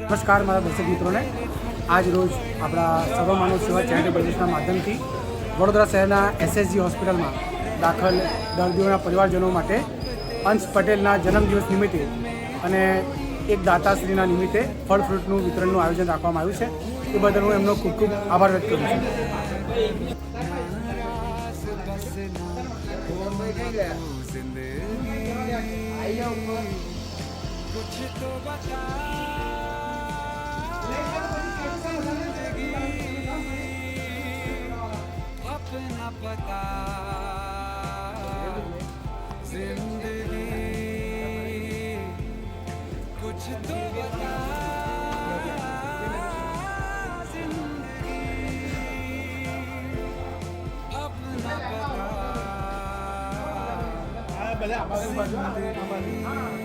નમસ્કાર મારા દર્શક મિત્રોને। આજ રોજ આપણા સર્વમાનવ સેવા ચેરિટેબલ ટ્રસ્ટના માધ્યમથી વડોદરા શહેરના એસએસજી હોસ્પિટલમાં દાખલ દર્દીઓના પરિવારજનો માટે અંશ પટેલના જન્મદિવસ નિમિત્તે અને એક દાતાશ્રીના નિમિત્તે ફળ ફ્રૂટનું વિતરણનું આયોજન રાખવામાં આવ્યું છે। એ બદલ હું એમનો ખૂબ ખૂબ આભાર વ્યક્ત કરું છું। अपना पता जिंदगी कुछ तो बता जिंदगी अपना पता